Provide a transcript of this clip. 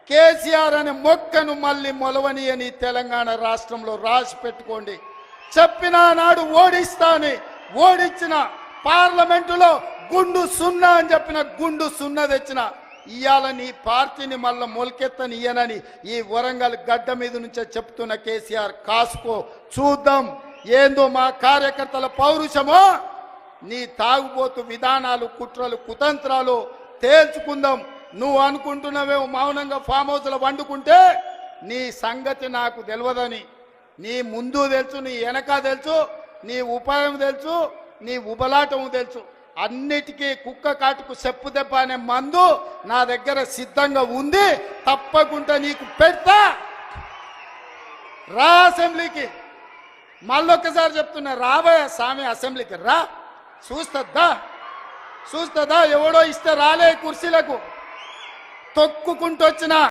కేసీఆర్ అనే మొక్కను మళ్ళీ మొలవని అని తెలంగాణ రాష్ట్రంలో రాసి పెట్టుకోండి. చెప్పిన నాడు ఓడిస్తాని, ఓడించిన పార్లమెంటులో గుండు సున్నా అని చెప్పిన గుండు సున్నా తెచ్చిన ఇవాళ నీ పార్టీని మళ్ళీ మొలకెత్తనియనని ఈ వరంగల్ గడ్డ మీద నుంచే చెప్తున్న కేసీఆర్ కాసుకో, చూద్దాం ఏందో మా కార్యకర్తల పౌరుషమో నీ తాగుబోతు విధానాలు, కుట్రలు, కుతంత్రాలు తేల్చుకుందాం. నువ్వు అనుకుంటున్నావేమో మౌనంగా ఫామ్ హౌస్లో వండుకుంటే నీ సంగతి నాకు తెలియదని. నీ ముందు తెలుసు, నీ వెనక తెలుసు, నీ ఉపాయం తెలుసు, నీ ఉబలాటం తెలుసు. అన్నిటికీ కుక్క కాటుకు చెప్పు దెబ్బ అనే మందు నా దగ్గర సిద్ధంగా ఉంది. తప్పకుండా నీకు పెడతా. రా అసెంబ్లీకి. మళ్ళొక్కసారి చెప్తున్నా, రాబోయే స్వామి అసెంబ్లీకి రా. చూస్తుందా ఎవడో ఇస్తే రాలే కుర్చీలకు తొక్కుకుంటూ వచ్చిన